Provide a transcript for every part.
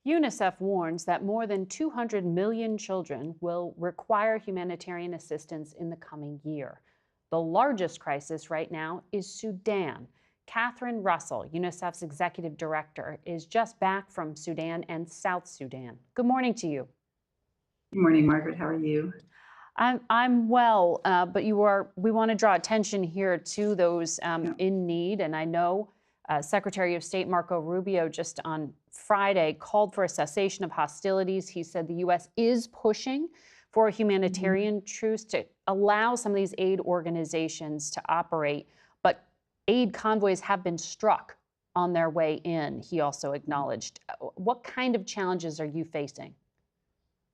UNICEF warns that more than 200 million children will require humanitarian assistance in the coming year. The largest crisis right now is Sudan. Catherine Russell, UNICEF's executive director, is just back from Sudan and South Sudan. Good morning to you. Good morning, Margaret. How are you? I'm well, but we want to draw attention here to those in need. And I know Secretary of State Marco Rubio just on Friday called for a cessation of hostilities. He said the U.S. is pushing for a humanitarian truce to allow some of these aid organizations to operate, but aid convoys have been struck on their way in, he also acknowledged. What kind of challenges are you facing?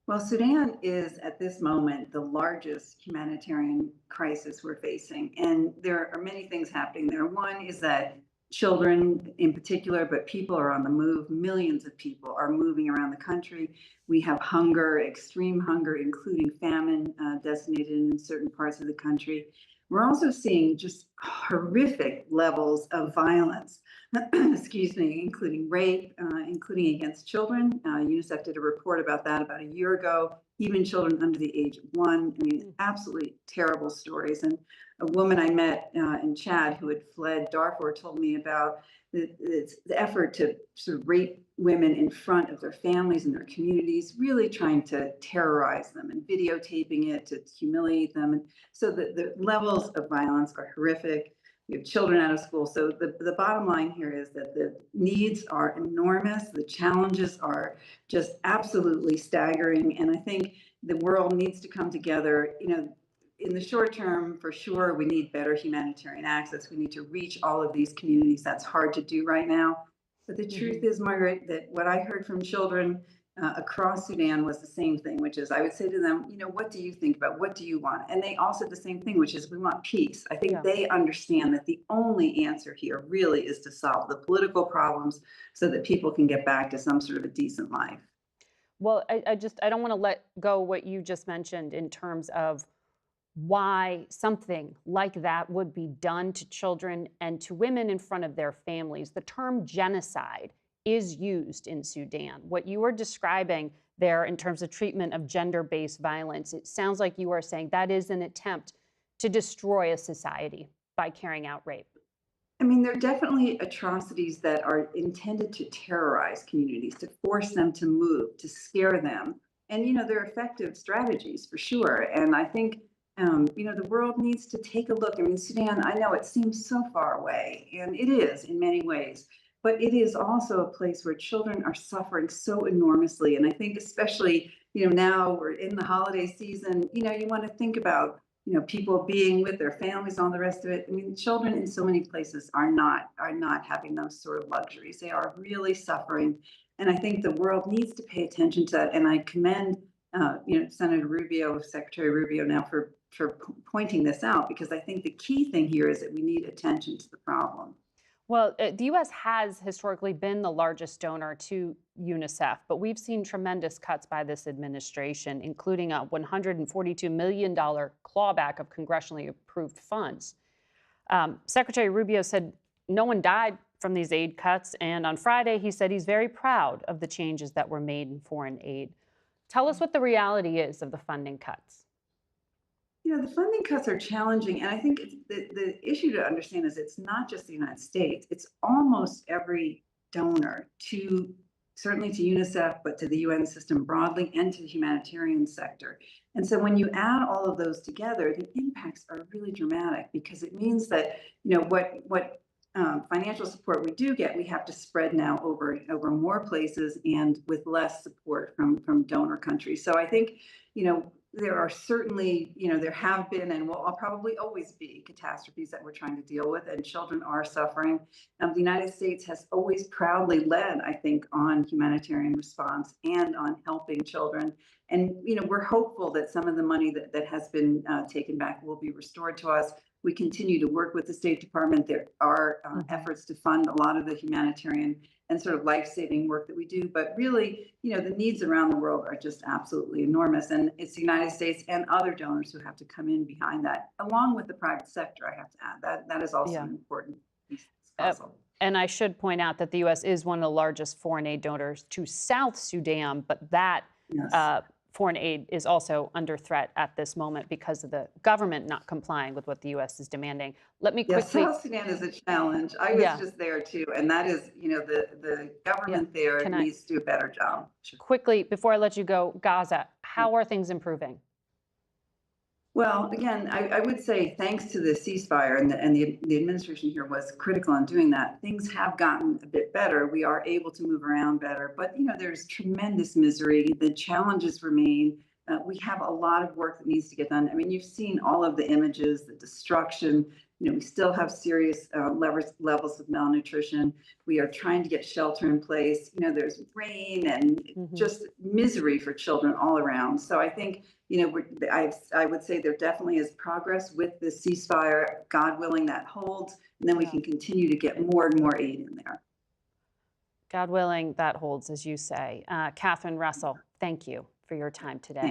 Well, Sudan is at this moment the largest humanitarian crisis we're facing. And there are many things happening there. One is that children in particular, but people are on the move. Millions of people are moving around the country. We have hunger, extreme hunger, including famine designated in certain parts of the country. We're also seeing just horrific levels of violence, excuse me, including rape, including against children. UNICEF did a report about that about a year ago, even children under the age of 1. I mean, absolutely terrible stories. And a woman I met in Chad who had fled Darfur told me about the effort to sort of rape women in front of their families and their communities, really trying to terrorize them and videotaping it to humiliate them. And so the levels of violence are horrific. We have children out of school. So the bottom line here is that the needs are enormous. The challenges are just absolutely staggering. And I think the world needs to come together. In the short term, for sure, we need better humanitarian access. We need to reach all of these communities. That's hard to do right now. But the truth is, Margaret, that what I heard from children across Sudan was the same thing, which is I would say to them, what do you think about? What do you want? And they all said the same thing, which is we want peace. I think they understand that the only answer here really is to solve the political problems so that people can get back to some sort of a decent life. Well, I don't want to let go what you just mentioned in terms of why something like that would be done to children and to women in front of their families. The term genocide is used in Sudan. What you are describing there in terms of treatment of gender-based violence, it sounds like you are saying that is an attempt to destroy a society by carrying out rape. I mean, there are definitely atrocities that are intended to terrorize communities, to force them to move, to scare them. And, they're effective strategies for sure. And I think the world needs to take a look. I mean, Sudan, I know it seems so far away, and it is in many ways, but it is also a place where children are suffering so enormously. And I think especially, now we're in the holiday season, you want to think about, people being with their families, all the rest of it. I mean, children in so many places are not having those sort of luxuries. They are really suffering. And I think the world needs to pay attention to that. And I commend Senator Rubio, Secretary Rubio now for pointing this out, because I think the key thing here is that we need attention to the problem. Well, the U.S. has historically been the largest donor to UNICEF, but we've seen tremendous cuts by this administration, including a $142 million clawback of congressionally approved funds. Secretary Rubio said no one died from these aid cuts, and on Friday he said he's very proud of the changes that were made in foreign aid. Tell us what the reality is of the funding cuts. The funding cuts are challenging. And I think the issue to understand is it's not just the United States. It's almost every donor certainly to UNICEF, but to the UN system broadly and to the humanitarian sector. And so when you add all of those together, the impacts are really dramatic, because it means that, what financial support we do get, we have to spread now over more places and with less support from donor countries. So I think, there are certainly, there have been and will probably always be catastrophes that we're trying to deal with, and children are suffering. The United States has always proudly led, I think, on humanitarian response and on helping children. And, we're hopeful that some of the money that has been taken back will be restored to us. We continue to work with the State Department. There are efforts to fund a lot of the humanitarian and sort of life-saving work that we do. But really, the needs around the world are just absolutely enormous. And it's the United States and other donors who have to come in behind that, along with the private sector, I have to add. That is also an important piece of this puzzle. And I should point out that the U.S. is one of the largest foreign aid donors to South Sudan, but that Yes. foreign aid is also under threat at this moment because of the government not complying with what the U.S. is demanding. Let me Yes, quickly, South Sudan is a challenge. I was yeah, just there too, and that is, the yeah. government there Can I needs to do a better job. quickly, before I let you go, Gaza, how are things improving? Well, again, I would say thanks to the ceasefire and the administration here was critical on doing that. Things have gotten a bit better. We are able to move around better, but there's tremendous misery. The challenges remain. We have a lot of work that needs to get done. I mean, you've seen all of the images, the destruction. We still have serious levels of malnutrition. We are trying to get shelter in place. There's rain and just misery for children all around. So I think I would say there definitely is progress with the ceasefire. God willing, that holds, and then we can continue to get more and more aid in there. God willing, that holds, as you say. Catherine Russell, thank you for your time today.